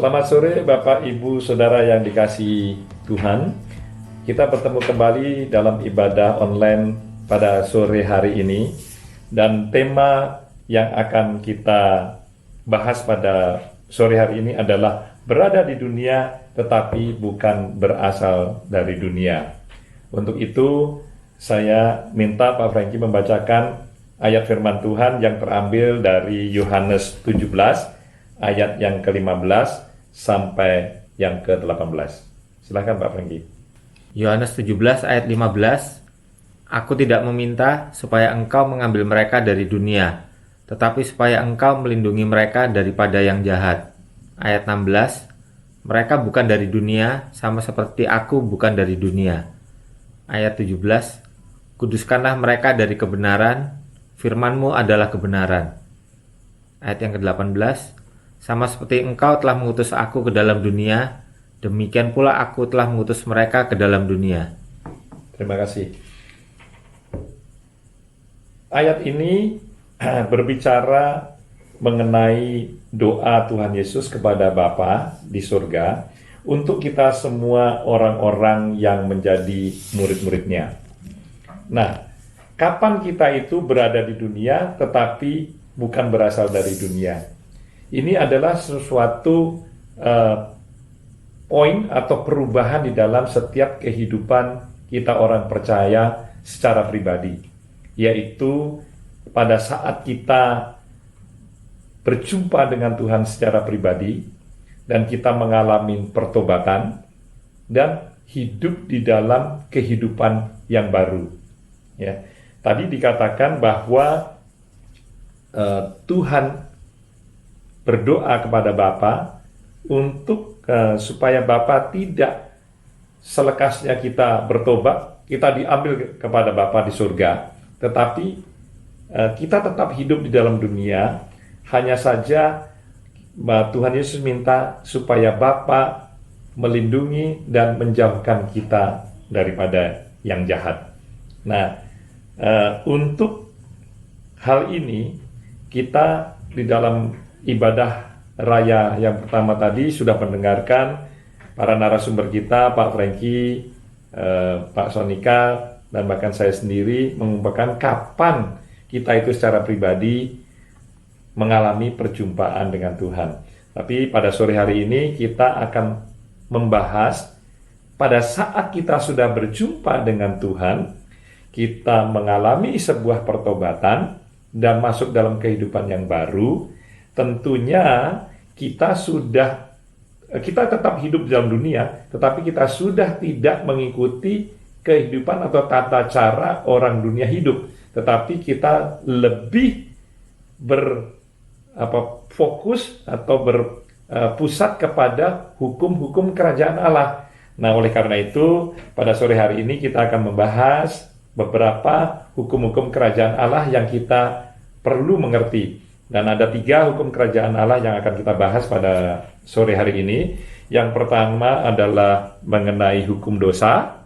Selamat sore Bapak, Ibu, Saudara yang dikasihi Tuhan. Kita bertemu kembali dalam ibadah online pada sore hari ini. Dan tema yang akan kita bahas pada sore hari ini adalah berada di dunia tetapi bukan berasal dari dunia. Untuk itu saya minta Pak Franky membacakan ayat firman Tuhan yang terambil dari Yohanes 17 ayat yang ke-15 sampai yang ke-18. Silakan Pak Franky. Yohanes 17 ayat 15. Aku tidak meminta supaya engkau mengambil mereka dari dunia, tetapi supaya engkau melindungi mereka daripada yang jahat. Ayat 16. Mereka bukan dari dunia, sama seperti aku bukan dari dunia. Ayat 17. Kuduskanlah mereka dari kebenaran, firman-Mu adalah kebenaran. Ayat yang ke-18. Sama seperti engkau telah mengutus aku ke dalam dunia, demikian pula aku telah mengutus mereka ke dalam dunia. Terima kasih. Ayat ini berbicara mengenai doa Tuhan Yesus kepada Bapa di surga untuk kita semua orang-orang yang menjadi murid-muridnya. Nah, kapan kita itu berada di dunia tetapi bukan berasal dari dunia? Ini adalah sesuatu poin atau perubahan di dalam setiap kehidupan kita orang percaya secara pribadi, yaitu pada saat kita berjumpa dengan Tuhan secara pribadi dan kita mengalami pertobatan dan hidup di dalam kehidupan yang baru. Ya, tadi dikatakan bahwa Tuhan berdoa kepada Bapa untuk supaya Bapa tidak selekasnya kita bertobat, kita diambil kepada Bapa di surga, tetapi kita tetap hidup di dalam dunia. Hanya saja Tuhan Yesus minta supaya Bapa melindungi dan menjauhkan kita daripada yang jahat. Nah, untuk hal ini kita di dalam ibadah raya yang pertama tadi sudah mendengarkan para narasumber kita, Pak Franky, Pak Sonika, dan bahkan saya sendiri mengungkapkan kapan kita itu secara pribadi mengalami perjumpaan dengan Tuhan. Tapi pada sore hari ini kita akan membahas pada saat kita sudah berjumpa dengan Tuhan, kita mengalami sebuah pertobatan dan masuk dalam kehidupan yang baru. Tentunya kita tetap hidup di dalam dunia, tetapi kita sudah tidak mengikuti kehidupan atau tata cara orang dunia hidup, tetapi kita lebih fokus atau berpusat kepada hukum-hukum kerajaan Allah. Nah, oleh karena itu pada sore hari ini kita akan membahas beberapa hukum-hukum kerajaan Allah yang kita perlu mengerti. Dan ada 3 hukum kerajaan Allah yang akan kita bahas pada sore hari ini. Yang pertama adalah mengenai hukum dosa.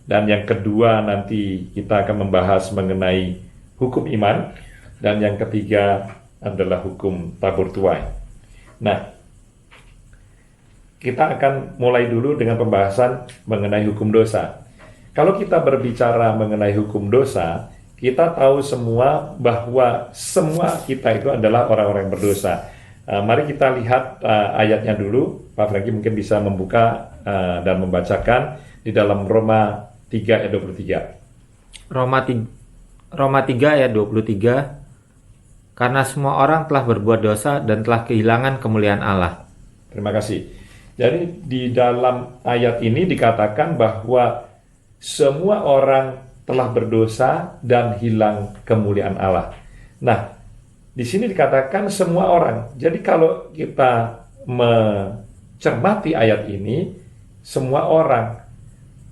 Dan yang kedua nanti kita akan membahas mengenai hukum iman. Dan yang ketiga adalah hukum tabur tuai. Nah, kita akan mulai dulu dengan pembahasan mengenai hukum dosa. Kalau kita berbicara mengenai hukum dosa, kita tahu semua bahwa semua kita itu adalah orang-orang yang berdosa. Mari kita lihat ayatnya dulu. Pak Franky mungkin bisa membuka dan membacakan di dalam Roma 3 ayat 23. Roma 3 ayat 23. Karena semua orang telah berbuat dosa dan telah kehilangan kemuliaan Allah. Terima kasih. Jadi di dalam ayat ini dikatakan bahwa semua orang telah berdosa dan hilang kemuliaan Allah. Nah, di sini dikatakan semua orang. Jadi kalau kita mencermati ayat ini, semua orang,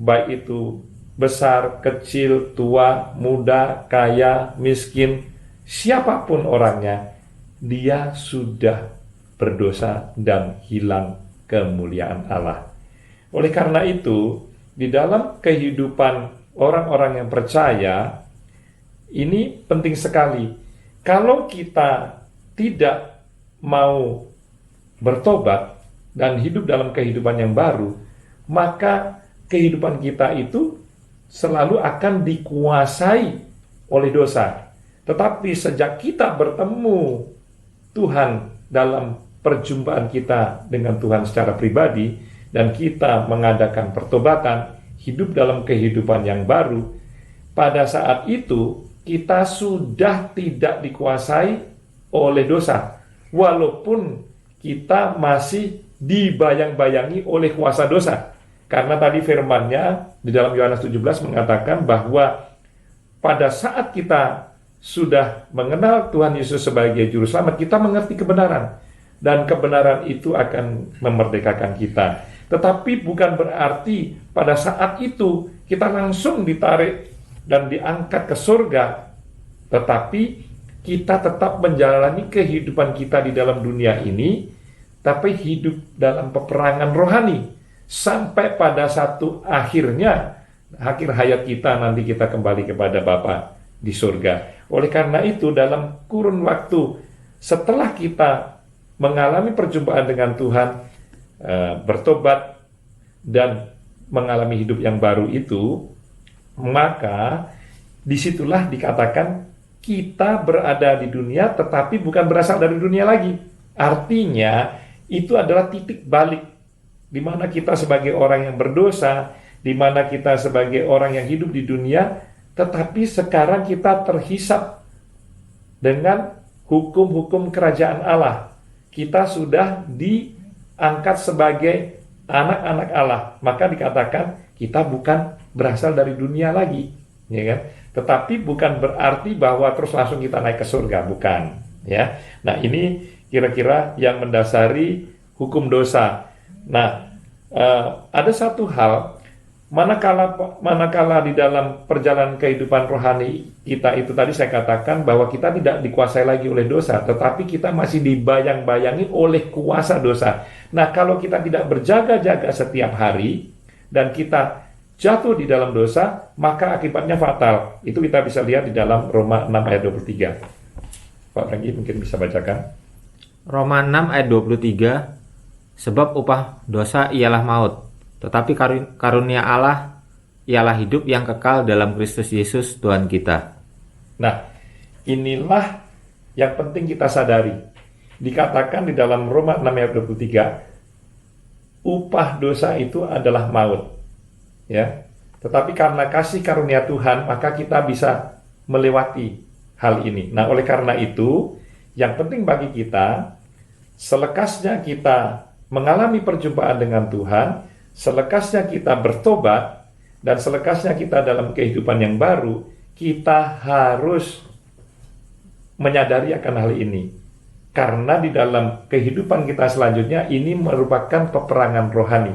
baik itu besar, kecil, tua, muda, kaya, miskin, siapapun orangnya, dia sudah berdosa dan hilang kemuliaan Allah. Oleh karena itu, di dalam kehidupan orang-orang yang percaya, ini penting sekali. Kalau kita tidak mau bertobat, dan hidup dalam kehidupan yang baru, maka kehidupan kita itu selalu akan dikuasai oleh dosa. Tetapi sejak kita bertemu Tuhan dalam perjumpaan kita dengan Tuhan secara pribadi, dan kita mengadakan pertobatan, hidup dalam kehidupan yang baru, pada saat itu kita sudah tidak dikuasai oleh dosa, walaupun kita masih dibayang-bayangi oleh kuasa dosa. Karena tadi firman-Nya di dalam Yohanes 17 mengatakan bahwa pada saat kita sudah mengenal Tuhan Yesus sebagai Juru Selamat, kita mengerti kebenaran. Dan kebenaran itu akan memerdekakan kita. Tetapi bukan berarti pada saat itu kita langsung ditarik dan diangkat ke surga. Tetapi kita tetap menjalani kehidupan kita di dalam dunia ini, tapi hidup dalam peperangan rohani. Sampai pada satu akhirnya, akhir hayat kita nanti kita kembali kepada Bapa di surga. Oleh karena itu dalam kurun waktu setelah kita mengalami perjumpaan dengan Tuhan, bertobat dan mengalami hidup yang baru itu, maka disitulah dikatakan kita berada di dunia tetapi bukan berasal dari dunia lagi. Artinya itu adalah titik balik di mana kita sebagai orang yang berdosa, di mana kita sebagai orang yang hidup di dunia, tetapi sekarang kita terhisap dengan hukum-hukum kerajaan Allah. Kita sudah diangkat sebagai anak-anak Allah. Maka dikatakan kita bukan berasal dari dunia lagi, ya kan? Tetapi bukan berarti bahwa terus langsung kita naik ke surga, bukan, ya. Nah, ini kira-kira yang mendasari hukum dosa. Nah, ada satu hal, manakala di dalam perjalanan kehidupan rohani kita itu tadi saya katakan bahwa kita tidak dikuasai lagi oleh dosa, tetapi kita masih dibayang-bayangi oleh kuasa dosa. Nah, kalau kita tidak berjaga-jaga setiap hari dan kita jatuh di dalam dosa, maka akibatnya fatal. Itu kita bisa lihat di dalam Roma 6 ayat 23. Pak Franky mungkin bisa bacakan. Roma 6 ayat 23, sebab upah dosa ialah maut, tetapi karunia Allah ialah hidup yang kekal dalam Kristus Yesus Tuhan kita. Nah, inilah yang penting kita sadari. Dikatakan di dalam Roma 6 ayat 23, upah dosa itu adalah maut. Ya. Tetapi karena kasih karunia Tuhan, maka kita bisa melewati hal ini. Nah, oleh karena itu, yang penting bagi kita, selekasnya kita mengalami perjumpaan dengan Tuhan, selekasnya kita bertobat, dan selekasnya kita dalam kehidupan yang baru, kita harus menyadari akan hal ini. Karena di dalam kehidupan kita selanjutnya, ini merupakan peperangan rohani.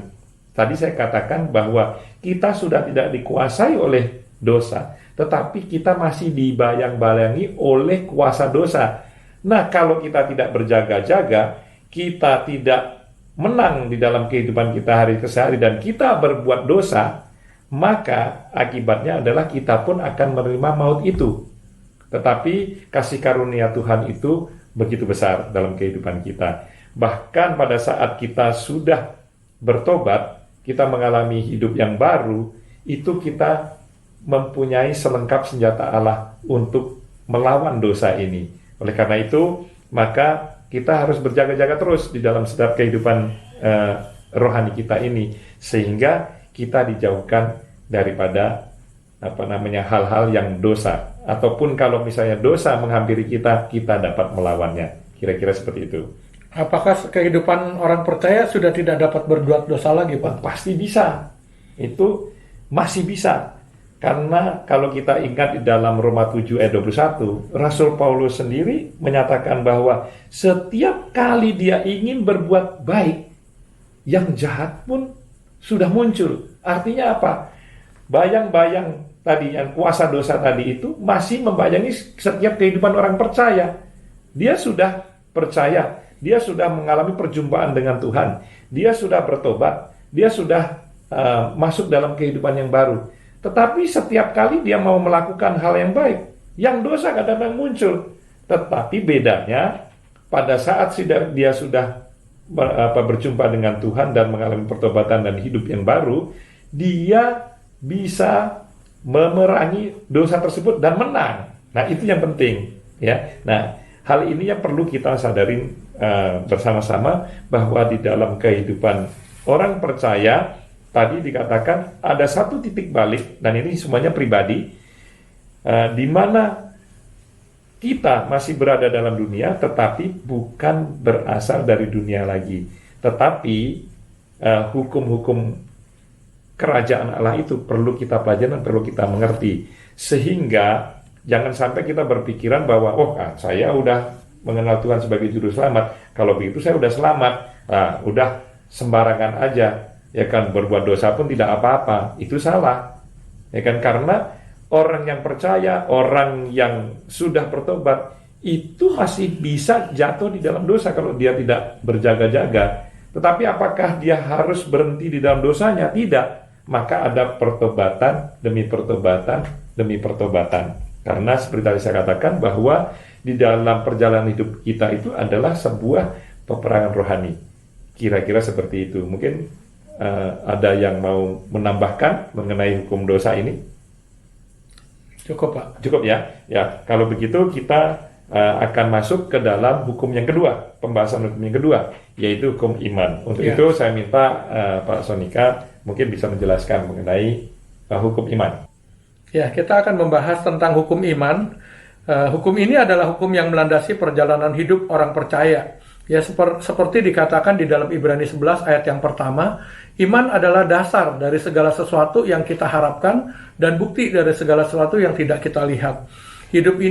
Tadi saya katakan bahwa kita sudah tidak dikuasai oleh dosa, tetapi kita masih dibayang-bayangi oleh kuasa dosa. Nah, kalau kita tidak berjaga-jaga, kita tidak menang di dalam kehidupan kita hari ke hari dan kita berbuat dosa, maka akibatnya adalah kita pun akan menerima maut itu. Tetapi kasih karunia Tuhan itu begitu besar dalam kehidupan kita. Bahkan pada saat kita sudah bertobat, kita mengalami hidup yang baru, itu kita mempunyai selengkap senjata Allah untuk melawan dosa ini. Oleh karena itu, maka kita harus berjaga-jaga terus di dalam setiap kehidupan rohani kita ini, sehingga kita dijauhkan daripada hal-hal yang dosa, ataupun kalau misalnya dosa menghampiri kita, kita dapat melawannya. Kira-kira seperti itu. Apakah kehidupan orang percaya sudah tidak dapat berbuat dosa lagi, Pak? Pasti bisa. Itu masih bisa. Karena kalau kita ingat di dalam Roma 7 ayat 21, Rasul Paulus sendiri menyatakan bahwa setiap kali dia ingin berbuat baik, yang jahat pun sudah muncul. Artinya apa? Bayang-bayang tadi, yang kuasa dosa tadi itu masih membayangi setiap kehidupan orang percaya. Dia sudah percaya, dia sudah mengalami perjumpaan dengan Tuhan, dia sudah bertobat, dia sudah masuk dalam kehidupan yang baru. Tetapi setiap kali dia mau melakukan hal yang baik, yang dosa kadang-kadang muncul. Tetapi bedanya, pada saat dia sudah berjumpa dengan Tuhan dan mengalami pertobatan dan hidup yang baru, dia bisa memerangi dosa tersebut dan menang. Nah, itu yang penting, ya. Nah, hal ini yang perlu kita sadarin bersama-sama, bahwa di dalam kehidupan orang percaya tadi dikatakan ada satu titik balik, dan ini semuanya pribadi, di mana kita masih berada dalam dunia, tetapi bukan berasal dari dunia lagi. Tetapi hukum-hukum kerajaan Allah itu perlu kita pelajari dan perlu kita mengerti. Sehingga jangan sampai kita berpikiran bahwa, saya udah mengenal Tuhan sebagai juru selamat, kalau begitu saya udah selamat, udah sembarangan aja, ya kan, berbuat dosa pun tidak apa-apa. Itu salah, ya kan, karena orang yang percaya, orang yang sudah bertobat, itu masih bisa jatuh di dalam dosa kalau dia tidak berjaga-jaga. Tetapi apakah dia harus berhenti di dalam dosanya? Tidak. Maka ada pertobatan demi pertobatan demi pertobatan. Karena seperti tadi saya katakan, bahwa di dalam perjalanan hidup kita itu adalah sebuah peperangan rohani. Kira-kira seperti itu. Mungkin ada yang mau menambahkan mengenai hukum dosa ini? Cukup, Pak. Cukup ya. Ya, kalau begitu kita akan masuk ke dalam hukum yang kedua, pembahasan hukum yang kedua, yaitu hukum iman. Untuk itu saya minta Pak Sonika mungkin bisa menjelaskan mengenai hukum iman. Ya, kita akan membahas tentang hukum iman. Hukum ini adalah hukum yang melandasi perjalanan hidup orang percaya. Ya, seperti dikatakan di dalam Ibrani 11 ayat yang pertama, iman adalah dasar dari segala sesuatu yang kita harapkan dan bukti dari segala sesuatu yang tidak kita lihat. Hidup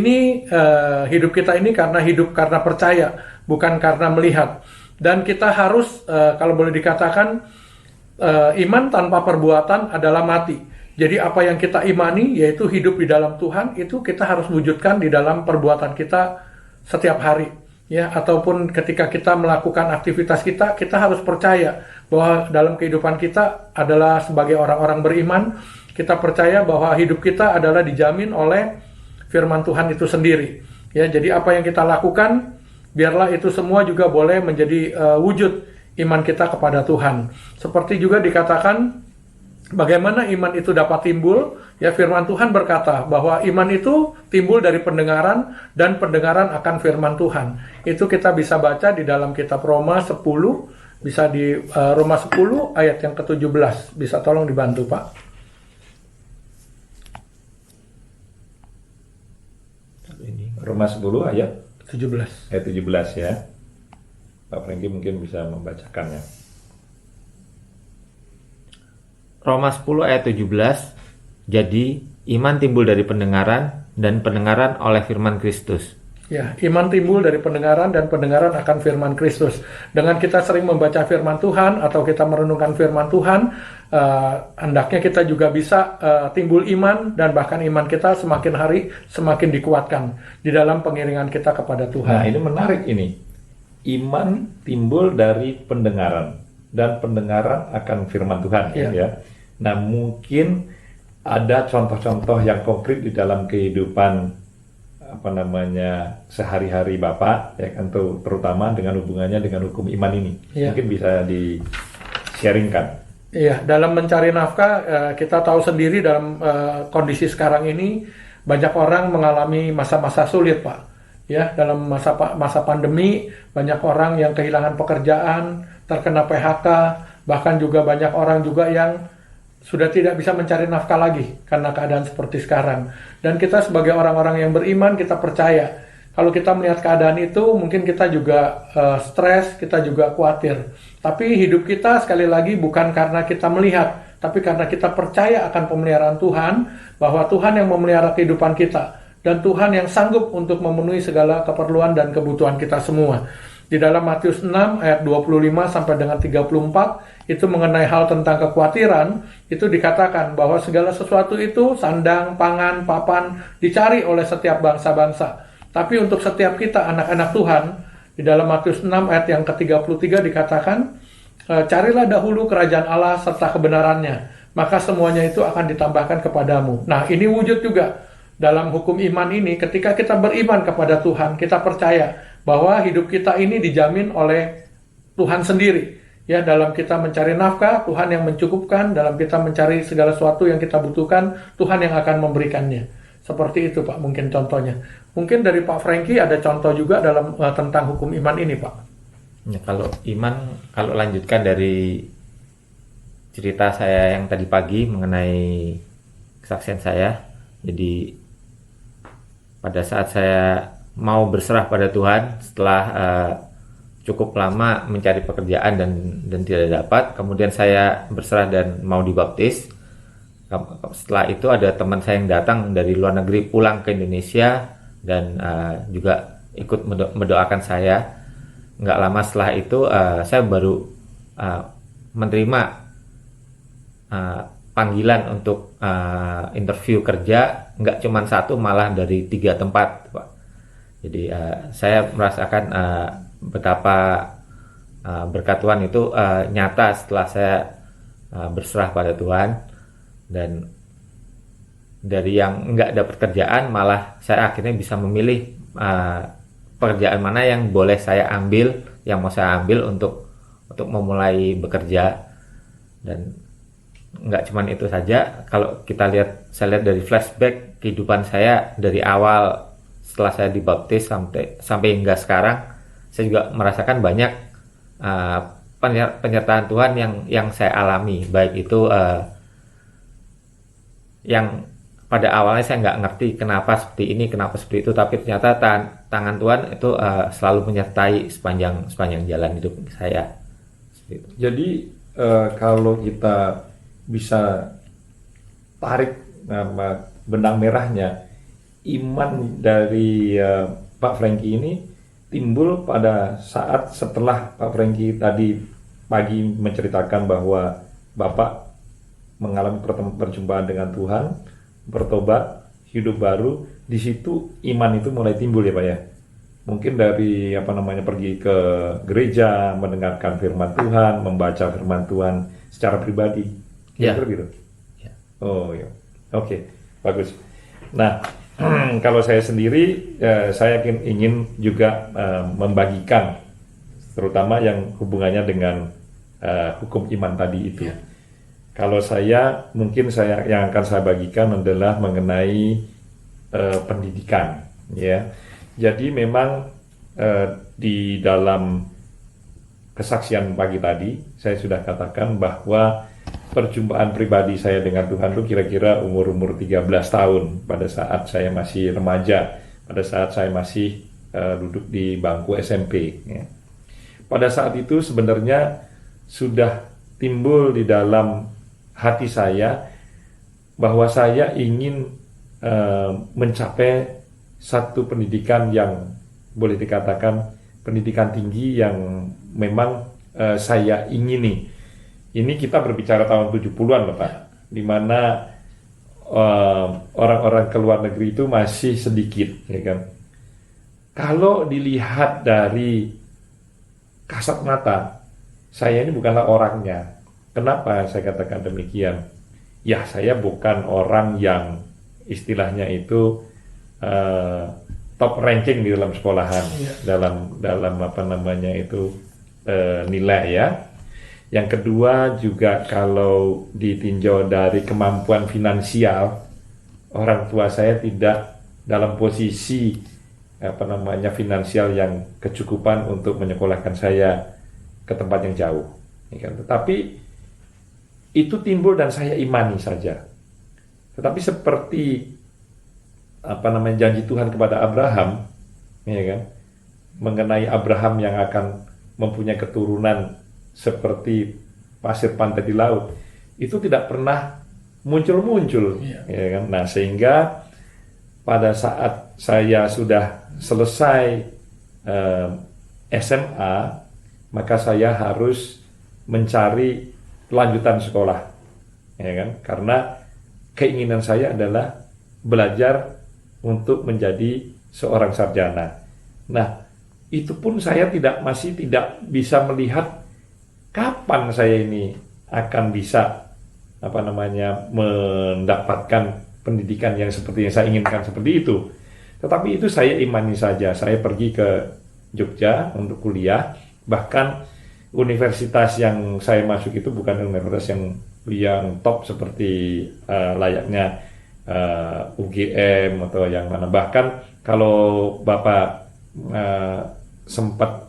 kita ini karena percaya, bukan karena melihat. Dan kita harus, kalau boleh dikatakan, iman tanpa perbuatan adalah mati. Jadi apa yang kita imani, yaitu hidup di dalam Tuhan, itu kita harus wujudkan di dalam perbuatan kita setiap hari. Ya, ataupun ketika kita melakukan aktivitas kita harus percaya bahwa dalam kehidupan kita adalah sebagai orang-orang beriman, kita percaya bahwa hidup kita adalah dijamin oleh firman Tuhan itu sendiri. Ya, jadi apa yang kita lakukan, biarlah itu semua juga boleh menjadi wujud iman kita kepada Tuhan. Seperti juga dikatakan bagaimana iman itu dapat timbul. Ya, firman Tuhan berkata bahwa iman itu timbul dari pendengaran, dan pendengaran akan firman Tuhan. Itu kita bisa baca di dalam kitab Roma 10, bisa di Roma 10 ayat yang ke-17. Bisa tolong dibantu, Pak? Roma 10 ayat 17. Ayat 17 ya. Pak Franky mungkin bisa membacakannya. Roma 10 ayat 17. Jadi, iman timbul dari pendengaran, dan pendengaran oleh firman Kristus. Ya, iman timbul dari pendengaran, dan pendengaran akan firman Kristus. Dengan kita sering membaca firman Tuhan atau kita merenungkan firman Tuhan, hendaknya kita juga bisa timbul iman, dan bahkan iman kita semakin hari semakin dikuatkan di dalam pengiringan kita kepada Tuhan. Nah, ini menarik ini. Iman timbul dari pendengaran, dan pendengaran akan firman Tuhan. Ya. Nah, mungkin ada contoh-contoh yang konkret di dalam kehidupan sehari-hari Bapak, ya kan, terutama dengan hubungannya dengan hukum iman ini. Mungkin bisa di-sharingkan. Iya, dalam mencari nafkah, kita tahu sendiri dalam kondisi sekarang ini banyak orang mengalami masa-masa sulit, Pak. Ya, dalam masa pandemi banyak orang yang kehilangan pekerjaan, terkena PHK, bahkan juga banyak orang juga yang sudah tidak bisa mencari nafkah lagi karena keadaan seperti sekarang. Dan kita sebagai orang-orang yang beriman, kita percaya kalau kita melihat keadaan itu, mungkin kita juga stres, kita juga khawatir. Tapi hidup kita sekali lagi bukan karena kita melihat, tapi karena kita percaya akan pemeliharaan Tuhan, bahwa Tuhan yang memelihara kehidupan kita, dan Tuhan yang sanggup untuk memenuhi segala keperluan dan kebutuhan kita semua. Di dalam Matius 6 ayat 25 sampai dengan 34, itu mengenai hal tentang kekhawatiran, itu dikatakan bahwa segala sesuatu itu, sandang, pangan, papan, dicari oleh setiap bangsa-bangsa. Tapi untuk setiap kita anak-anak Tuhan, di dalam Matius 6 ayat yang ke-33 dikatakan, carilah dahulu kerajaan Allah serta kebenarannya, maka semuanya itu akan ditambahkan kepadamu. Nah, ini wujud juga dalam hukum iman ini. Ketika kita beriman kepada Tuhan, kita percaya bahwa hidup kita ini dijamin oleh Tuhan sendiri. Ya, dalam kita mencari nafkah, Tuhan yang mencukupkan. Dalam kita mencari segala sesuatu yang kita butuhkan, Tuhan yang akan memberikannya. Seperti itu Pak, mungkin contohnya. Mungkin dari Pak Frankie ada contoh juga dalam tentang hukum iman ini Pak. Ya, kalau iman, kalau lanjutkan dari cerita saya yang tadi pagi mengenai kesaksian saya, jadi pada saat saya mau berserah pada Tuhan setelah cukup lama mencari pekerjaan dan tidak dapat, kemudian saya berserah dan mau dibaptis. Setelah itu ada teman saya yang datang dari luar negeri pulang ke Indonesia dan juga ikut mendoakan saya. Nggak lama setelah itu saya baru menerima panggilan untuk interview kerja, nggak cuma satu, malah dari 3 tempat, Pak. Jadi saya merasakan betapa berkat Tuhan itu nyata setelah saya berserah pada Tuhan. Dan dari yang nggak dapat kerjaan, malah saya akhirnya bisa memilih pekerjaan mana yang boleh saya ambil, yang mau saya ambil untuk memulai bekerja. Dan nggak cuman itu saja, kalau saya lihat dari flashback kehidupan saya dari awal setelah saya dibaptis sampai hingga sekarang, saya juga merasakan banyak penyertaan Tuhan yang saya alami, baik itu yang pada awalnya saya nggak ngerti kenapa seperti ini, kenapa seperti itu, tapi ternyata tangan Tuhan itu selalu menyertai sepanjang jalan hidup saya. Jadi kalau kita bisa tarik benang merahnya, iman dari Pak Frankie ini timbul pada saat setelah Pak Frankie tadi pagi menceritakan bahwa Bapak mengalami perjumpaan dengan Tuhan, bertobat, hidup baru. Di situ iman itu mulai timbul ya Pak ya. Mungkin dari pergi ke gereja, mendengarkan firman Tuhan, membaca firman Tuhan secara pribadi. Kira-kira gitu. Ya. Oh ya. Oke, bagus. Nah, kalau saya sendiri, saya ingin juga membagikan, terutama yang hubungannya dengan hukum iman tadi itu. Ya. Kalau yang akan saya bagikan adalah mengenai pendidikan, ya. Jadi memang di dalam kesaksian pagi tadi saya sudah katakan bahwa perjumpaan pribadi saya dengan Tuhan itu kira-kira umur 13 tahun, pada saat saya masih remaja, pada saat saya masih duduk di bangku SMP. Ya. Pada saat itu sebenarnya sudah timbul di dalam hati saya bahwa saya ingin mencapai satu pendidikan yang boleh dikatakan pendidikan tinggi yang memang saya ingini. Ini kita berbicara tahun 70-an loh Pak, di mana orang-orang ke luar negeri itu masih sedikit, ya kan. Kalau dilihat dari kasat mata, saya ini bukanlah orangnya. Kenapa saya katakan demikian? Ya, saya bukan orang yang istilahnya itu top ranking di dalam sekolahan, dalam nilai ya. Yang kedua juga kalau ditinjau dari kemampuan finansial, orang tua saya tidak dalam posisi finansial yang kecukupan untuk menyekolahkan saya ke tempat yang jauh. Ya kan? Tetapi itu timbul dan saya imani saja. Tetapi seperti janji Tuhan kepada Abraham, ya kan, mengenai Abraham yang akan mempunyai keturunan seperti pasir pantai di laut, itu tidak pernah muncul-muncul, ya kan. Nah, sehingga pada saat saya sudah selesai SMA, maka saya harus mencari lanjutan sekolah, ya kan, karena keinginan saya adalah belajar untuk menjadi seorang sarjana. Nah, itu pun saya masih tidak bisa melihat kapan saya ini akan bisa mendapatkan pendidikan yang seperti yang saya inginkan seperti itu. Tetapi itu saya imani saja. Saya pergi ke Jogja untuk kuliah, bahkan universitas yang saya masuk itu bukan universitas yang top seperti layaknya UGM atau yang mana. Bahkan kalau Bapak sempat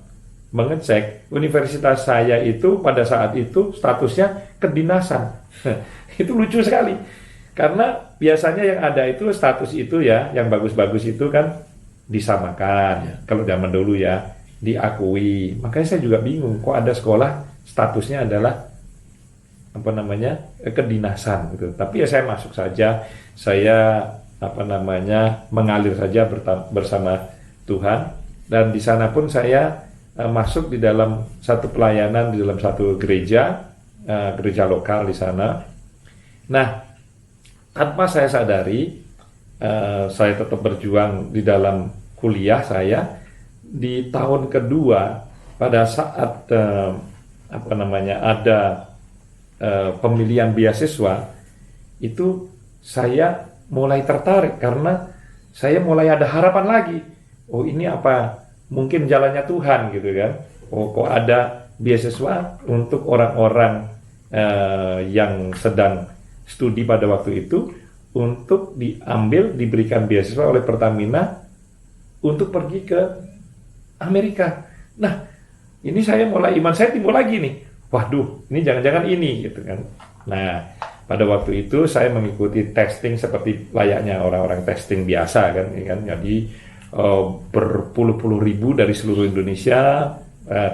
mengecek, universitas saya itu pada saat itu statusnya kedinasan. Itu lucu sekali. Karena biasanya yang ada itu status itu ya, yang bagus-bagus itu kan disamakan. Kalau zaman dulu ya, diakui. Makanya saya juga bingung, kok ada sekolah statusnya adalah kedinasan gitu. Tapi ya saya masuk saja, saya mengalir saja bersama Tuhan, dan di sana pun saya masuk di dalam satu pelayanan di dalam satu gereja lokal di sana. Nah, tanpa saya sadari, saya tetap berjuang di dalam kuliah saya. Di tahun kedua, pada saat ada pemilihan beasiswa, itu saya mulai tertarik karena saya mulai ada harapan lagi. Oh, ini apa? Mungkin jalannya Tuhan gitu kan. Oh, kok ada beasiswa untuk orang-orang yang sedang studi pada waktu itu, untuk diberikan beasiswa oleh Pertamina untuk pergi ke Amerika. Nah, ini iman saya timbul lagi nih. Waduh, ini jangan-jangan ini gitu kan. Nah, pada waktu itu saya mengikuti testing seperti layaknya orang-orang testing biasa kan. Jadi berpuluh-puluh ribu dari seluruh Indonesia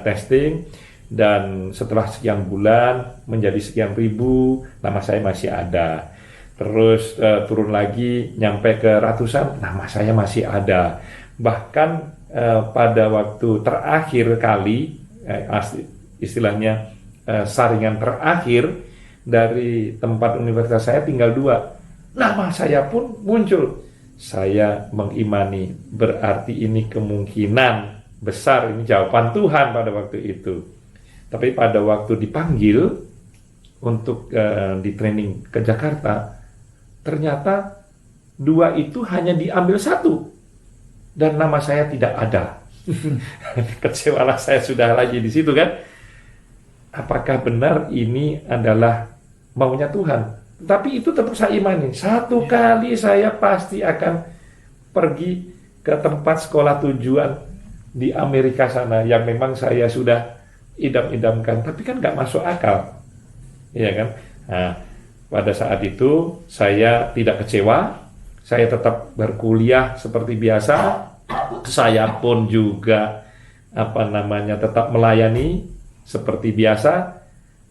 testing, dan setelah sekian bulan menjadi sekian ribu, nama saya masih ada. Terus turun lagi nyampe ke ratusan, nama saya masih ada. Bahkan pada waktu terakhir kali, istilahnya saringan terakhir dari tempat universitas saya tinggal 2, nama saya pun muncul. Saya mengimani, berarti ini kemungkinan besar, ini jawaban Tuhan pada waktu itu. Tapi pada waktu dipanggil untuk di training ke Jakarta, ternyata 2 itu hanya diambil 1, dan nama saya tidak ada. Kecewalah saya sudah lagi di situ kan. Apakah benar ini adalah maunya Tuhan? Tapi itu tetap saya imani. Satu kali saya pasti akan pergi ke tempat sekolah tujuan di Amerika sana, yang memang saya sudah idam-idamkan. Tapi kan nggak masuk akal, iya kan? Nah, pada saat itu saya tidak kecewa. Saya tetap berkuliah seperti biasa. Saya pun juga tetap melayani seperti biasa.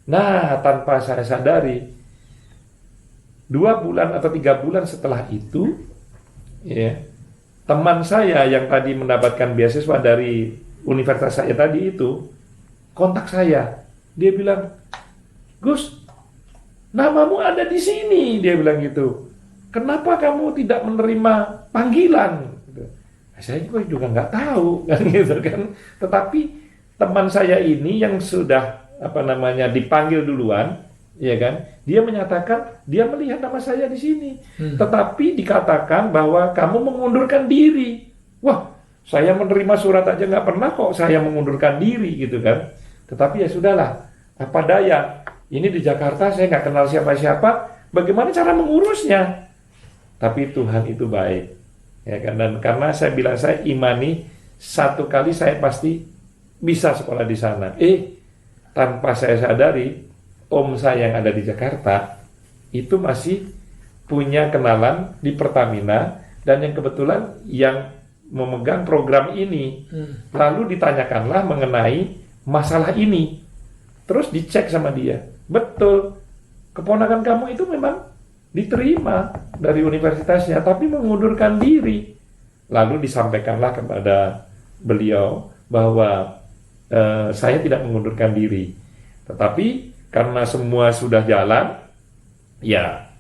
Nah, tanpa saya sadari, 2 bulan atau 3 bulan setelah itu, ya, teman saya yang tadi mendapatkan beasiswa dari universitas saya tadi itu kontak saya. Dia bilang, "Gus, namamu ada di sini," dia bilang gitu. "Kenapa kamu tidak menerima panggilan?" Saya juga nggak tahu kan gitu kan. Tetapi teman saya ini yang sudah dipanggil duluan, ya kan? Dia menyatakan dia melihat nama saya di sini. Tetapi dikatakan bahwa kamu mengundurkan diri. Wah, saya menerima surat aja nggak pernah kok saya mengundurkan diri gitu kan. Tetapi ya sudahlah, apa daya. Ini di Jakarta saya nggak kenal siapa-siapa. Bagaimana cara mengurusnya? Tapi Tuhan itu baik. Ya kan, dan karena saya bilang saya imani, satu kali saya pasti bisa sekolah di sana. Tanpa saya sadari, om saya yang ada di Jakarta itu masih punya kenalan di Pertamina, dan yang kebetulan yang memegang program ini. Lalu ditanyakanlah mengenai masalah ini. Terus dicek sama dia, betul, keponakan kamu itu memang diterima dari universitasnya, tapi mengundurkan diri. Lalu disampaikanlah kepada beliau bahwa saya tidak mengundurkan diri, tetapi karena semua sudah jalan, ya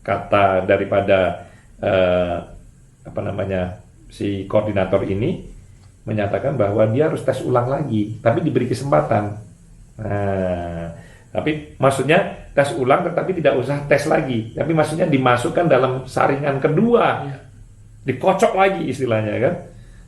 kata daripada si koordinator ini menyatakan bahwa dia harus tes ulang lagi, tapi diberi kesempatan. Tapi maksudnya tes ulang, tetapi tidak usah tes lagi. Tapi maksudnya dimasukkan dalam saringan kedua, dikocok lagi istilahnya kan.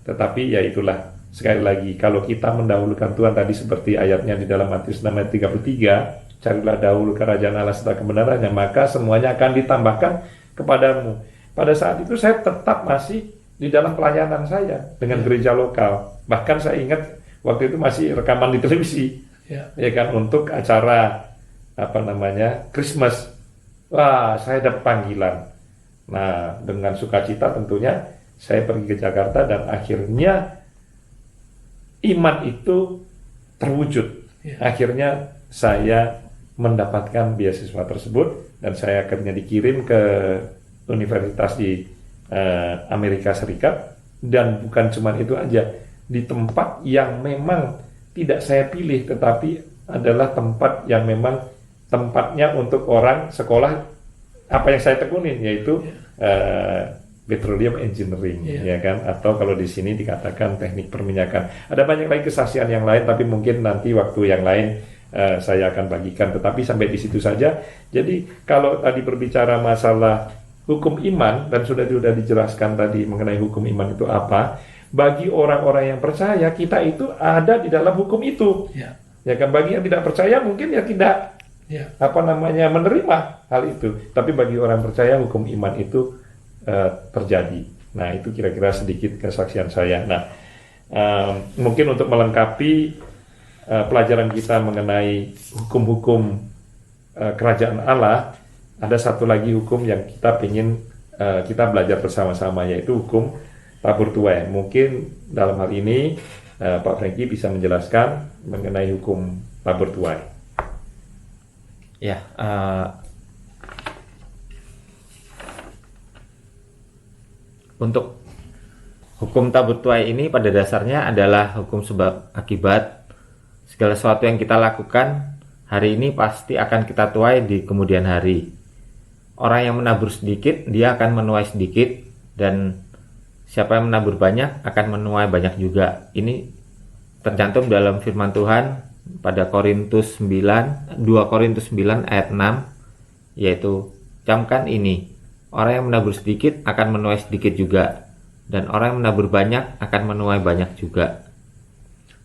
Tetapi ya itulah sekali lagi, kalau kita mendahulukan Tuhan tadi seperti ayatnya di dalam Matius 6 ayat 33, carilah dahulu kerajaan Allah serta kebenarannya, maka semuanya akan ditambahkan kepadamu. Pada saat itu saya tetap masih di dalam pelayanan saya dengan gereja lokal. Bahkan saya ingat waktu itu masih rekaman di televisi, ya kan, untuk acara Christmas. Wah, saya dapat panggilan. Nah, dengan sukacita tentunya saya pergi ke Jakarta dan akhirnya iman itu terwujud. Akhirnya saya mendapatkan beasiswa tersebut dan saya akhirnya dikirim ke universitas di Amerika Serikat, dan bukan cuma itu aja, di tempat yang memang tidak saya pilih, tetapi adalah tempat yang memang tempatnya untuk orang sekolah apa yang saya tekunin, yaitu petroleum engineering, ya kan, atau kalau di sini dikatakan teknik perminyakan. Ada banyak lagi kesaksian yang lain, tapi mungkin nanti waktu yang lain saya akan bagikan. Tetapi sampai di situ saja. Jadi kalau tadi berbicara masalah hukum iman, dan sudah dijelaskan tadi mengenai hukum iman itu apa, bagi orang-orang yang percaya, kita itu ada di dalam hukum itu. Ya kan, bagi yang tidak percaya mungkin ya tidak menerima hal itu. Tapi bagi orang percaya, hukum iman itu terjadi. Nah, itu kira-kira sedikit kesaksian saya. Nah, mungkin untuk melengkapi pelajaran kita mengenai hukum-hukum kerajaan Allah, ada satu lagi hukum yang kita ingin kita belajar bersama-sama, yaitu hukum tabur tuai. Mungkin dalam hal ini Pak Franky bisa menjelaskan mengenai hukum tabur tuai. Ya, untuk hukum tabur tuai ini pada dasarnya adalah hukum sebab akibat. Segala sesuatu yang kita lakukan hari ini pasti akan kita tuai di kemudian hari. Orang yang menabur sedikit, dia akan menuai sedikit, dan siapa yang menabur banyak akan menuai banyak juga. Ini tercantum dalam firman Tuhan pada 2 Korintus 9 ayat 6, yaitu, camkan ini, orang yang menabur sedikit akan menuai sedikit juga, dan orang yang menabur banyak akan menuai banyak juga.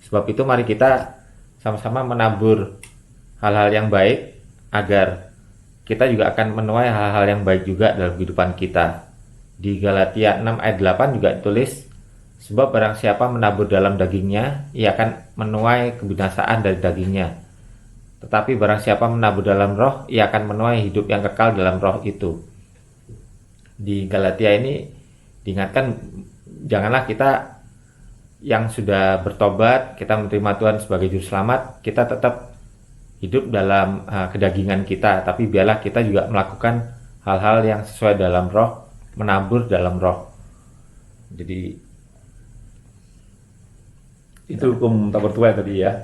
Sebab itu mari kita sama-sama menabur hal-hal yang baik, agar kita juga akan menuai hal-hal yang baik juga dalam kehidupan kita. Di Galatia 6 ayat 8 juga ditulis, sebab barang siapa menabur dalam dagingnya, ia akan menuai kebinasaan dari dagingnya. Tetapi barang siapa menabur dalam roh, ia akan menuai hidup yang kekal dalam roh itu. Di Galatia ini diingatkan, janganlah kita yang sudah bertobat, kita menerima Tuhan sebagai juru selamat, kita tetap hidup dalam kedagingan kita, tapi biarlah kita juga melakukan hal-hal yang sesuai dalam roh, menabur dalam roh. Jadi itu hukum tabur tuai tadi ya.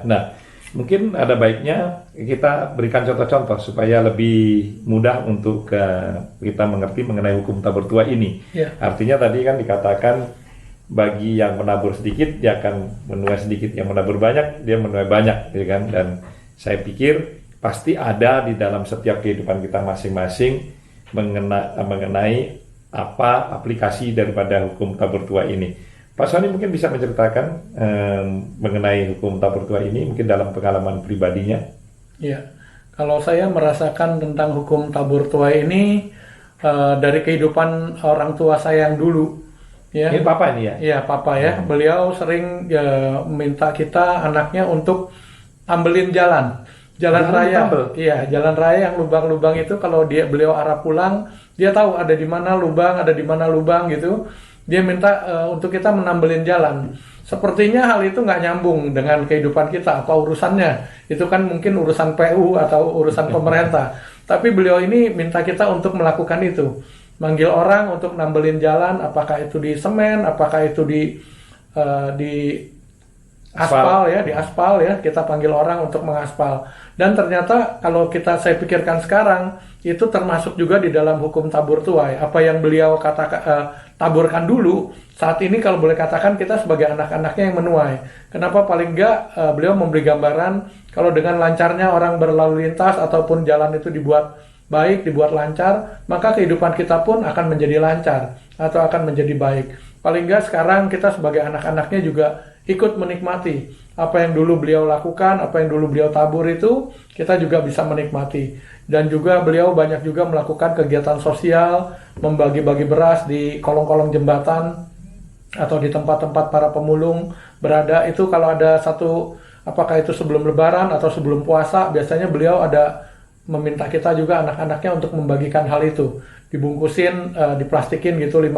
Nah, mungkin ada baiknya kita berikan contoh-contoh supaya lebih mudah untuk kita mengerti mengenai hukum tabur tuai ini. Artinya tadi kan dikatakan bagi yang menabur sedikit dia akan menuai sedikit, yang menabur banyak dia menuai banyak, gitu kan. Dan saya pikir pasti ada di dalam setiap kehidupan kita masing-masing mengenai apa aplikasi daripada hukum tabur tuai ini. Pak Sony mungkin bisa menceritakan mengenai hukum tabur tuai ini mungkin dalam pengalaman pribadinya. Ya, kalau saya merasakan tentang hukum tabur tuai ini dari kehidupan orang tua saya yang dulu. Ya. Ini papa ini ya? Iya, papa ya. Beliau sering minta kita anaknya untuk ambilin jalan raya. Iya, jalan raya yang lubang-lubang itu kalau beliau arah pulang, dia tahu ada di mana lubang gitu. Dia minta untuk kita menambelin jalan. Sepertinya hal itu nggak nyambung dengan kehidupan kita. Apa urusannya? Itu kan mungkin urusan PU atau urusan pemerintah. Tapi beliau ini minta kita untuk melakukan itu. Manggil orang untuk nambelin jalan, apakah itu di semen, apakah itu di aspal ya, di aspal ya, kita panggil orang untuk mengaspal. Dan ternyata kalau saya pikirkan sekarang, itu termasuk juga di dalam hukum tabur tuai. Apa yang beliau taburkan dulu, saat ini kalau boleh katakan kita sebagai anak-anaknya yang menuai. Kenapa? Paling enggak beliau memberi gambaran kalau dengan lancarnya orang berlalu lintas ataupun jalan itu dibuat baik, dibuat lancar, maka kehidupan kita pun akan menjadi lancar atau akan menjadi baik. paling nggak sekarang kita sebagai anak-anaknya juga ikut menikmati apa yang dulu beliau lakukan, apa yang dulu beliau tabur itu kita juga bisa menikmati. Dan juga beliau banyak juga melakukan kegiatan sosial, membagi-bagi beras di kolong-kolong jembatan atau di tempat-tempat para pemulung berada. Itu kalau ada satu, apakah itu sebelum lebaran atau sebelum puasa, biasanya beliau ada meminta kita juga anak-anaknya untuk membagikan hal itu, dibungkusin, diplastikin gitu 5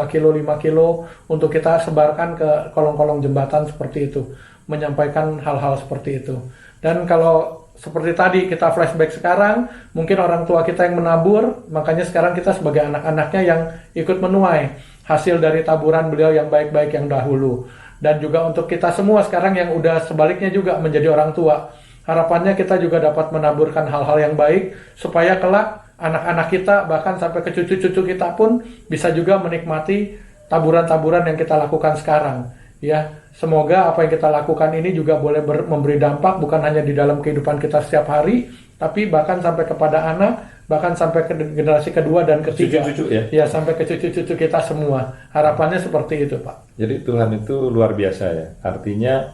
kilo untuk kita sebarkan ke kolong-kolong jembatan seperti itu, menyampaikan hal-hal seperti itu. Dan kalau seperti tadi kita flashback sekarang, mungkin orang tua kita yang menabur, makanya sekarang kita sebagai anak-anaknya yang ikut menuai hasil dari taburan beliau yang baik-baik yang dahulu. Dan juga untuk kita semua sekarang yang udah sebaliknya juga menjadi orang tua, harapannya kita juga dapat menaburkan hal-hal yang baik supaya kelak anak-anak kita bahkan sampai ke cucu-cucu kita pun bisa juga menikmati taburan-taburan yang kita lakukan sekarang. Ya, semoga apa yang kita lakukan ini juga boleh memberi dampak bukan hanya di dalam kehidupan kita setiap hari, tapi bahkan sampai kepada anak, bahkan sampai ke generasi kedua dan ketiga. Cucu-cucu ya? Ya, sampai ke cucu-cucu kita semua. Harapannya seperti itu, Pak. Jadi Tuhan itu luar biasa ya. Artinya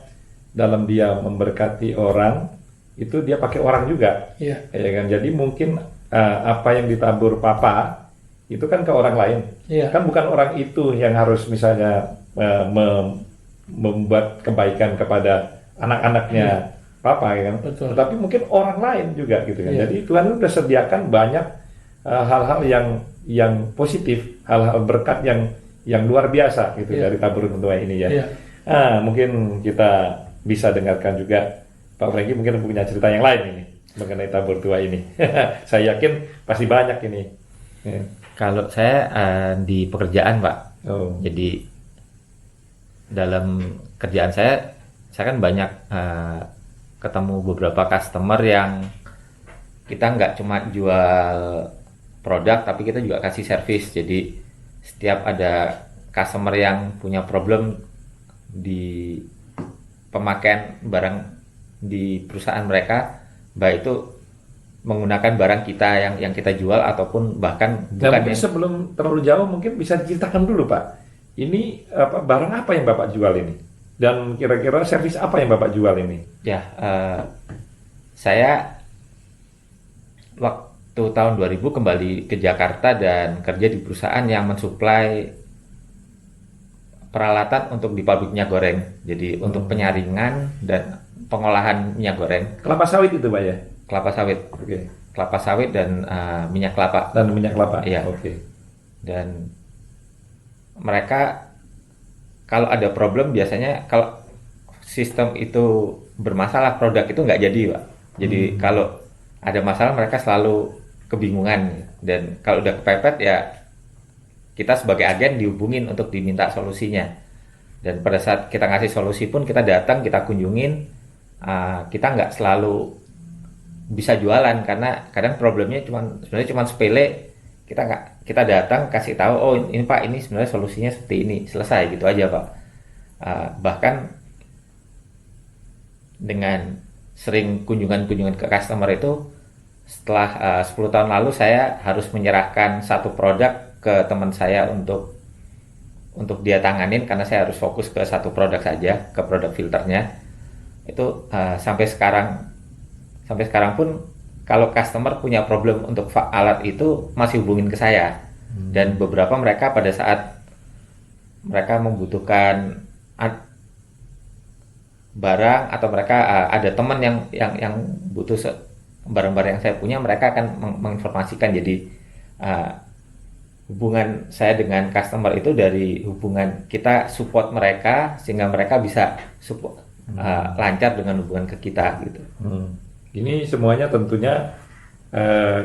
dalam dia memberkati orang, itu dia pakai orang juga. Iya. Ya kan? Jadi mungkin apa yang ditabur Papa itu kan ke orang lain. Iya. Kan bukan orang itu yang harus misalnya membuat kebaikan kepada anak-anaknya Papa ya kan. Betul. Tetapi mungkin orang lain juga gitu kan. Iya. Jadi Tuhan sudah sediakan banyak hal-hal yang positif, hal-hal berkat yang luar biasa gitu Iya. dari taburan tuai ini ya. Iya. Mungkin kita bisa dengarkan juga Pak Franky mungkin punya cerita yang lain ini mengenai tabur tua ini. Saya yakin pasti banyak ini. Ya. Kalau saya di pekerjaan, Pak. Oh. Jadi dalam kerjaan saya kan banyak ketemu beberapa customer yang kita nggak cuma jual produk, tapi kita juga kasih service. Jadi setiap ada customer yang punya problem di pemakaian barang di perusahaan mereka, baik itu menggunakan barang kita yang kita jual ataupun bahkan Nah, bukan mungkin sebelum terlalu jauh mungkin bisa diceritakan dulu Pak. Ini barang apa yang Bapak jual ini? Dan kira-kira servis apa yang Bapak jual ini? ya. Saya waktu tahun 2000 kembali ke Jakarta dan kerja di perusahaan yang mensuplai peralatan untuk di pabrik minyak goreng. Jadi untuk penyaringan dan pengolahan minyak goreng, Kelapa sawit itu Pak ya? kelapa sawit, Oke. kelapa sawit dan minyak kelapa. Dan minyak kelapa? Iya. Oke. Dan mereka kalau ada problem biasanya kalau sistem itu bermasalah, produk itu nggak jadi, Pak. Jadi kalau ada masalah mereka selalu kebingungan, dan kalau udah kepepet ya kita sebagai agen dihubungin untuk diminta solusinya. Dan pada saat kita ngasih solusi pun kita datang, kita kunjungin, kita nggak selalu bisa jualan karena kadang problemnya sebenarnya cuma sepele. Kita datang kasih tahu, oh ini Pak, ini sebenarnya solusinya seperti ini, selesai gitu aja Pak. Bahkan dengan sering kunjungan-kunjungan ke customer itu, setelah 10 tahun lalu saya harus menyerahkan satu produk ke teman saya untuk dia tanganin karena saya harus fokus ke satu produk saja, ke produk filternya. Itu sampai sekarang pun kalau customer punya problem untuk alat itu masih hubungin ke saya. Dan beberapa mereka pada saat mereka membutuhkan barang atau mereka ada teman yang butuh barang-barang yang saya punya, mereka akan menginformasikan. Jadi hubungan saya dengan customer itu dari hubungan kita support mereka sehingga mereka bisa support lancar dengan hubungan ke kita gitu. Ini semuanya tentunya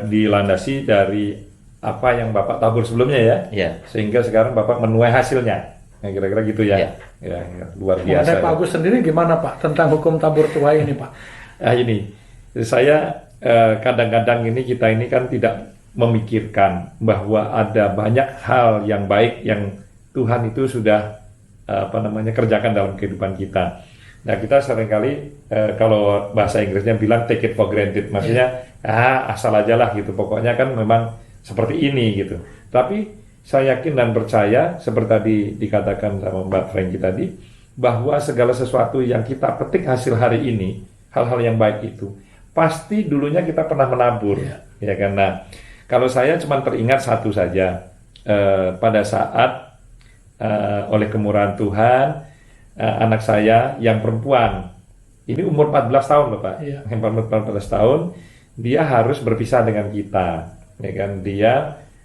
dilandasi dari apa yang Bapak tabur sebelumnya ya, Ya. sehingga sekarang Bapak menuai hasilnya. Nah, kira-kira gitu ya. Ya. Ya, luar biasa. Mengenai Pak Agus sendiri gimana Pak tentang hukum tabur tuai ini Pak? Ini saya kadang-kadang kita ini kan tidak memikirkan bahwa ada banyak hal yang baik yang Tuhan itu sudah kerjakan dalam kehidupan kita. Nah, kita seringkali kalau bahasa Inggrisnya bilang take it for granted, maksudnya asal aja lah gitu, pokoknya kan memang seperti ini gitu. Tapi saya yakin dan percaya seperti tadi dikatakan sama Mbak Frankie tadi, bahwa segala sesuatu yang kita petik hasil hari ini, hal-hal yang baik itu, pasti dulunya kita pernah menabur, ya kan? Nah, kalau saya cuma teringat satu saja, pada saat oleh kemurahan Tuhan, anak saya yang perempuan, ini umur 14 tahun Bapak, yang 14 tahun, dia harus berpisah dengan kita, ya kan? Dia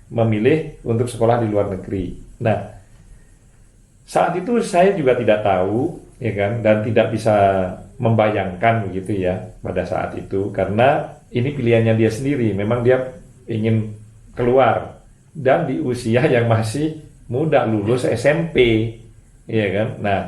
memilih untuk sekolah di luar negeri. Nah, saat itu saya juga tidak tahu, ya kan, dan tidak bisa membayangkan begitu ya pada saat itu, karena ini pilihannya dia sendiri. Memang dia ingin keluar dan di usia yang masih muda, lulus SMP, ya kan. Nah,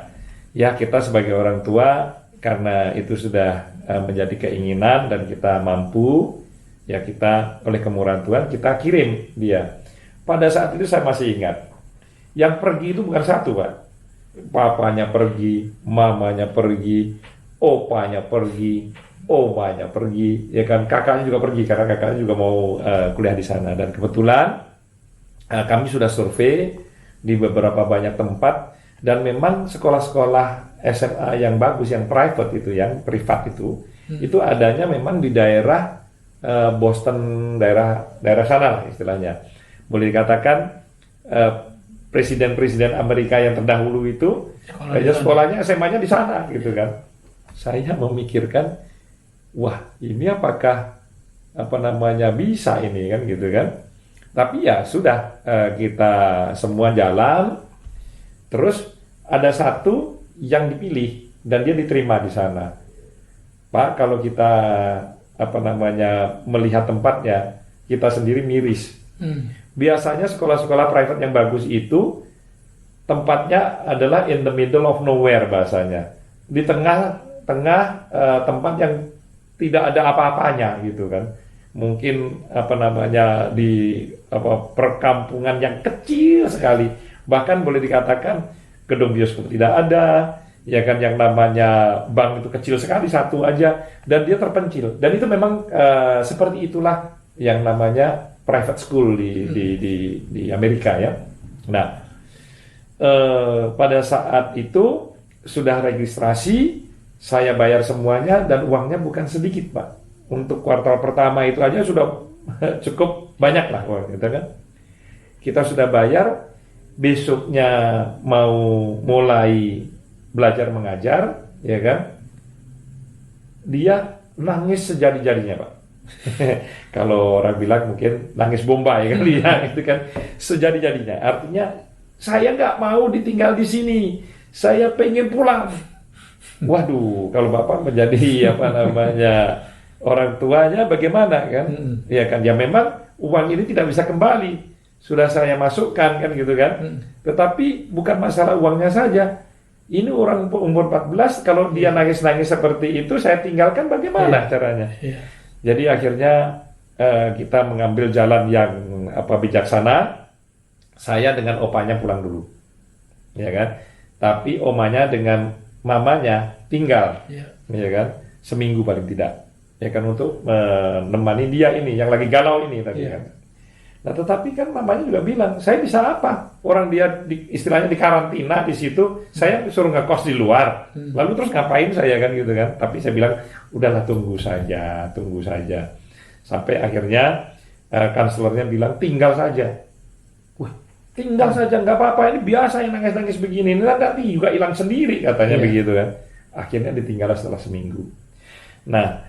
ya kita sebagai orang tua, karena itu sudah menjadi keinginan dan kita mampu, ya kita oleh kemurahan Tuhan kita kirim dia. Pada saat itu saya masih ingat, yang pergi itu bukan satu Pak, papanya pergi, mamanya pergi, opanya pergi, omanya pergi, ya kan, kakaknya juga pergi karena kakaknya juga mau kuliah di sana. Dan kebetulan kami sudah survei di beberapa banyak tempat, dan memang sekolah-sekolah SMA yang bagus, yang private itu, yang privat itu adanya memang di daerah Boston, daerah sana lah istilahnya. Boleh dikatakan presiden-presiden Amerika yang terdahulu itu sekolahnya SMA-nya di sana gitu kan. Saya memikirkan, wah ini apakah bisa ini kan gitu kan. Tapi ya sudah, kita semua jalan. Terus ada satu yang dipilih dan dia diterima di sana. Pak, kalau kita melihat tempatnya, kita sendiri miris. Biasanya sekolah-sekolah private yang bagus itu tempatnya adalah in the middle of nowhere bahasanya, di tengah-tengah tempat yang tidak ada apa-apanya gitu kan. Mungkin di perkampungan yang kecil sekali, bahkan boleh dikatakan gedung bioskop tidak ada, ya kan, yang namanya bank itu kecil sekali, satu aja, dan dia terpencil. Dan itu memang seperti itulah yang namanya private school di Amerika ya. Nah, pada saat itu sudah registrasi, saya bayar semuanya dan uangnya bukan sedikit Pak. Untuk kuartal pertama itu aja sudah cukup banyak lah uang gitu kan. Kita sudah bayar, besoknya mau mulai belajar mengajar, ya kan? Dia nangis sejadi-jadinya Pak. Kalau orang bilang mungkin nangis Bombay kali ya, itu kan sejadi-jadinya. Artinya saya nggak mau ditinggal di sini, saya pengen pulang. Waduh, kalau Bapak menjadi orang tuanya bagaimana kan? Ya kan, ya memang uang ini tidak bisa kembali, sudah saya masukkan kan gitu kan. Tetapi bukan masalah uangnya saja. Ini orang umur 14, kalau dia nangis-nangis seperti itu, saya tinggalkan bagaimana caranya? Jadi akhirnya kita mengambil jalan yang bijaksana. Saya dengan opanya pulang dulu, ya kan. Tapi omanya dengan mamanya tinggal, ya kan, seminggu paling tidak, ya kan, untuk menemani dia ini yang lagi galau ini tadi kan. Nah, tetapi kan mamanya juga bilang, saya bisa apa? Orang dia istilahnya di karantina di situ, saya suruh ngekos di luar. Lalu terus ngapain saya kan gitu kan? Tapi saya bilang, udahlah tunggu saja. Sampai akhirnya kanselornya bilang, tinggal saja. Wah, tinggal saja nggak apa-apa, ini biasa yang nangis-nangis begini. Ini nanti juga hilang sendiri katanya begitu kan. Akhirnya ditinggal setelah seminggu. Nah,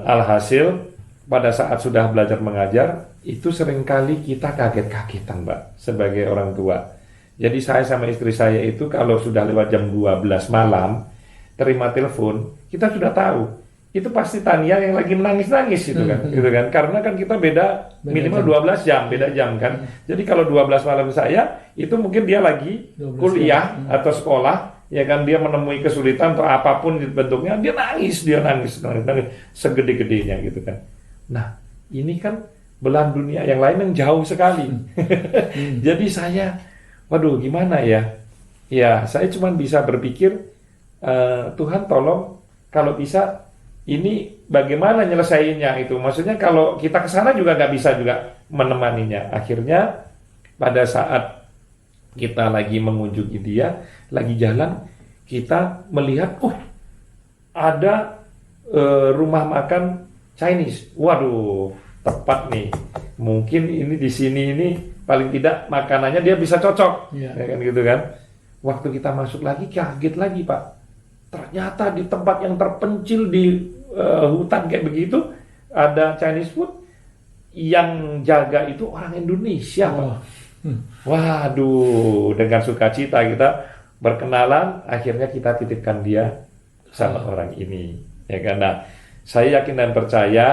alhasil pada saat sudah belajar mengajar, itu seringkali kita kaget-kagetan Mbak, sebagai orang tua. Jadi saya sama istri saya itu kalau sudah lewat jam 12 malam, terima telepon, kita sudah tahu, itu pasti Tania yang lagi menangis-nangis gitu kan. Karena kan kita beda minimal 12 jam, beda jam kan. Jadi kalau 12 malam saya, itu mungkin dia lagi kuliah atau sekolah, ya kan, dia menemui kesulitan atau apapun bentuknya, dia nangis segede-gedenya gitu kan. Nah, ini kan belahan dunia yang lain yang jauh sekali. Jadi saya, waduh gimana ya? Ya, saya cuma bisa berpikir, Tuhan tolong, kalau bisa, ini bagaimana nyelesainnya itu. Maksudnya kalau kita ke sana juga nggak bisa juga menemaninya. Akhirnya pada saat kita lagi mengunjungi dia, lagi jalan, kita melihat, ada rumah makan Chinese. Waduh, tepat nih. Mungkin ini di sini ini paling tidak makanannya dia bisa cocok, ya kan gitu kan. Waktu kita masuk lagi, kaget lagi Pak. Ternyata di tempat yang terpencil di hutan kayak begitu, ada Chinese food, yang jaga itu orang Indonesia Pak. Waduh, dengan sukacita kita berkenalan, akhirnya kita titipkan dia sama orang ini, ya kan. Nah, saya yakin dan percaya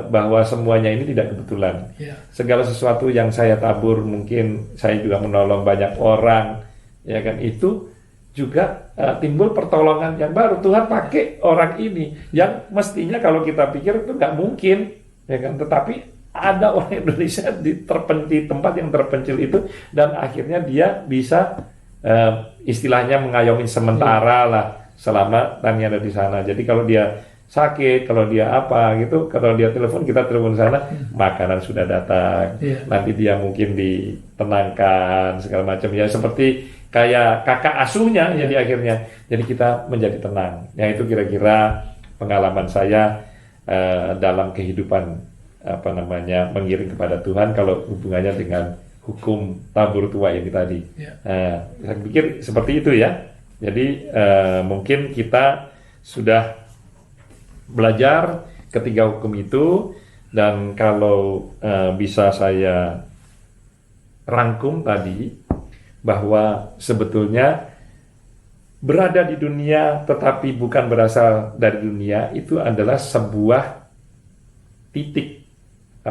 bahwa semuanya ini tidak kebetulan. Segala sesuatu yang saya tabur, mungkin saya juga menolong banyak orang, ya kan, itu juga timbul pertolongan yang baru. Tuhan pakai orang ini yang mestinya kalau kita pikir itu nggak mungkin, ya kan, tetapi ada orang Indonesia di tempat yang terpencil itu, dan akhirnya dia bisa istilahnya mengayomi sementara lah selama Tani ada di sana. Jadi kalau dia sakit, kalau dia apa gitu, kalau dia telepon, kita telepon sana, makanan sudah datang. Nanti dia mungkin ditenangkan segala macam, ya seperti kayak kakak asuhnya. Jadi akhirnya, jadi kita menjadi tenang. Ya itu kira-kira pengalaman saya dalam kehidupan mengiring kepada Tuhan kalau hubungannya dengan hukum tabur tuai ini tadi. Saya pikir seperti itu ya. Jadi mungkin kita sudah belajar ketiga hukum itu, dan kalau bisa saya rangkum tadi, bahwa sebetulnya berada di dunia tetapi bukan berasal dari dunia itu adalah sebuah titik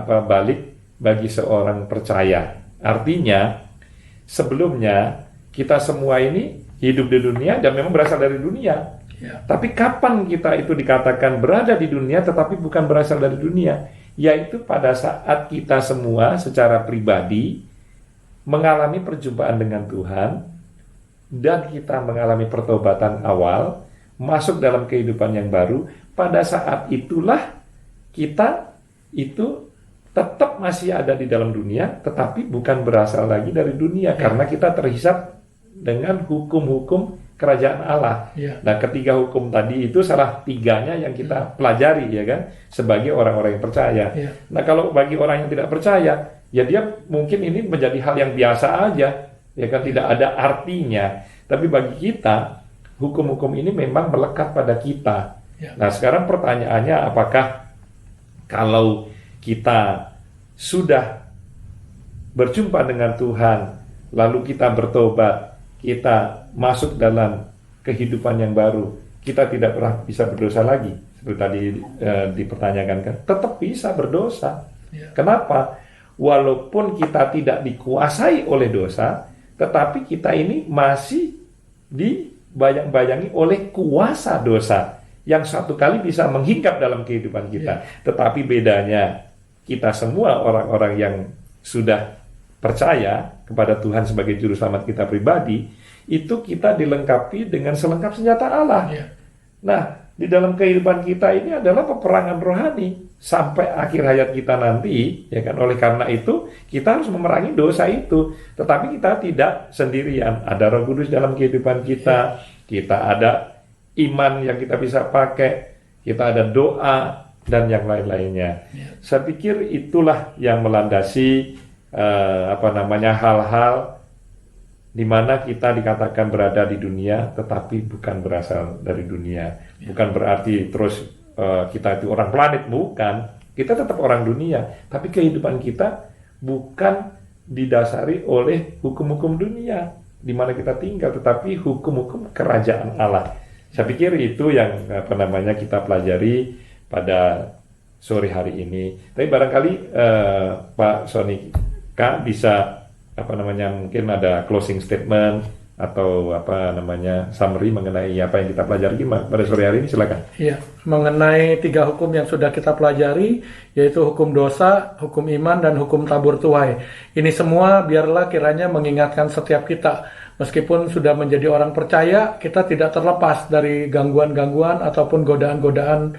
balik bagi seorang percaya. Artinya sebelumnya kita semua ini hidup di dunia dan memang berasal dari dunia. Tapi kapan kita itu dikatakan berada di dunia tetapi bukan berasal dari dunia? Yaitu pada saat kita semua secara pribadi mengalami perjumpaan dengan Tuhan, dan kita mengalami pertobatan awal, masuk dalam kehidupan yang baru. Pada saat itulah kita itu tetap masih ada di dalam dunia, tetapi bukan berasal lagi dari dunia, karena kita terhisap dengan hukum-hukum kerajaan Allah. Nah, ketiga hukum tadi itu salah tiganya yang kita pelajari, ya kan, sebagai orang-orang yang percaya. Nah, kalau bagi orang yang tidak percaya, ya dia mungkin ini menjadi hal yang biasa aja, ya kan, tidak ada artinya. Tapi bagi kita, hukum-hukum ini memang melekat pada kita. Nah, sekarang pertanyaannya, apakah kalau kita sudah berjumpa dengan Tuhan, lalu kita bertobat, kita masuk dalam kehidupan yang baru, kita tidak pernah bisa berdosa lagi, seperti tadi dipertanyakan kan, tetap bisa berdosa. Kenapa? Walaupun kita tidak dikuasai oleh dosa, tetapi kita ini masih dibayang-bayangi oleh kuasa dosa yang satu kali bisa menghinggap dalam kehidupan kita. Tetapi bedanya, kita semua orang-orang yang sudah percaya kepada Tuhan sebagai juru selamat kita pribadi, itu kita dilengkapi dengan selengkap senjata Allah. Nah, di dalam kehidupan kita ini adalah peperangan rohani sampai akhir hayat kita nanti, ya kan. Oleh karena itu, kita harus memerangi dosa itu. Tetapi kita tidak sendirian. Ada Roh Kudus dalam kehidupan kita. Kita ada iman yang kita bisa pakai. Kita ada doa dan yang lain-lainnya. Saya pikir itulah yang melandasi hal-hal di mana kita dikatakan berada di dunia tetapi bukan berasal dari dunia. Bukan berarti terus kita itu orang planet, bukan. Kita tetap orang dunia, tapi kehidupan kita bukan didasari oleh hukum-hukum dunia di mana kita tinggal, tetapi hukum-hukum kerajaan Allah. Saya pikir itu yang kita pelajari pada sore hari ini. Tapi barangkali Pak Sony Kak bisa mungkin ada closing statement atau summary mengenai apa yang kita pelajari pada sore hari ini, silakan. Iya, mengenai 3 hukum yang sudah kita pelajari, yaitu hukum dosa, hukum iman, dan hukum tabur tuai. Ini semua biarlah kiranya mengingatkan setiap kita, meskipun sudah menjadi orang percaya, kita tidak terlepas dari gangguan-gangguan ataupun godaan-godaan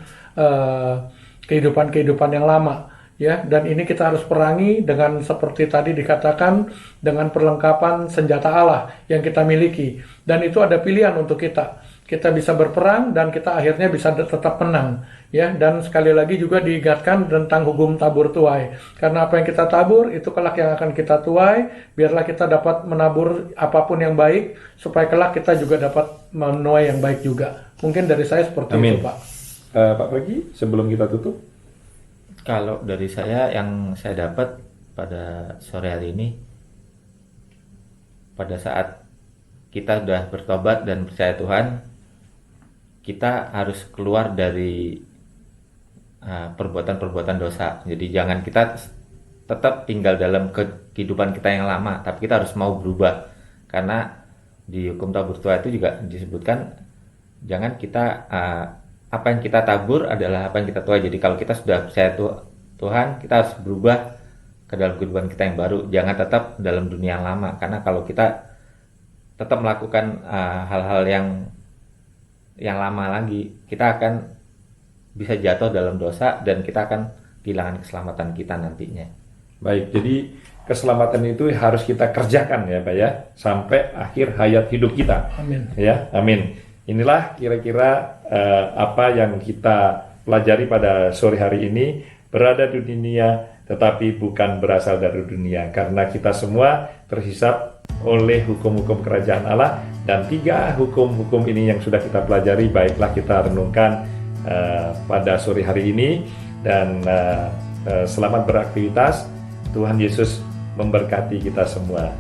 kehidupan-kehidupan yang lama. ya, dan ini kita harus perangi dengan seperti tadi dikatakan dengan perlengkapan senjata Allah yang kita miliki, dan itu ada pilihan untuk kita bisa berperang dan kita akhirnya bisa tetap menang, ya. Dan sekali lagi juga diingatkan tentang hukum tabur tuai, karena apa yang kita tabur itu kelak yang akan kita tuai. Biarlah kita dapat menabur apapun yang baik supaya kelak kita juga dapat menuai yang baik juga. Mungkin dari saya seperti Amin. itu, Pak. Pak Pergi, sebelum kita tutup. Kalau dari saya yang saya dapat pada sore hari ini, pada saat kita sudah bertobat dan percaya Tuhan, kita harus keluar dari perbuatan-perbuatan dosa. Jadi jangan kita tetap tinggal dalam kehidupan kita yang lama, tapi kita harus mau berubah. Karena di hukum tabur tuai itu juga disebutkan, jangan kita apa yang kita tabur adalah apa yang kita tuai. Jadi kalau kita sudah percaya Tuhan, kita harus berubah ke dalam kehidupan kita yang baru. Jangan tetap dalam dunia yang lama, karena kalau kita tetap melakukan hal-hal yang lama lagi, kita akan bisa jatuh dalam dosa dan kita akan kehilangan keselamatan kita nantinya. Baik, jadi keselamatan itu harus kita kerjakan ya Pak ya, sampai akhir hayat hidup kita. Amin. Ya, amin. Inilah kira-kira apa yang kita pelajari pada sore hari ini, berada di dunia tetapi bukan berasal dari dunia, karena kita semua terhisap oleh hukum-hukum kerajaan Allah, dan 3 hukum-hukum ini yang sudah kita pelajari, baiklah kita renungkan pada sore hari ini, dan selamat beraktivitas. Tuhan Yesus memberkati kita semua.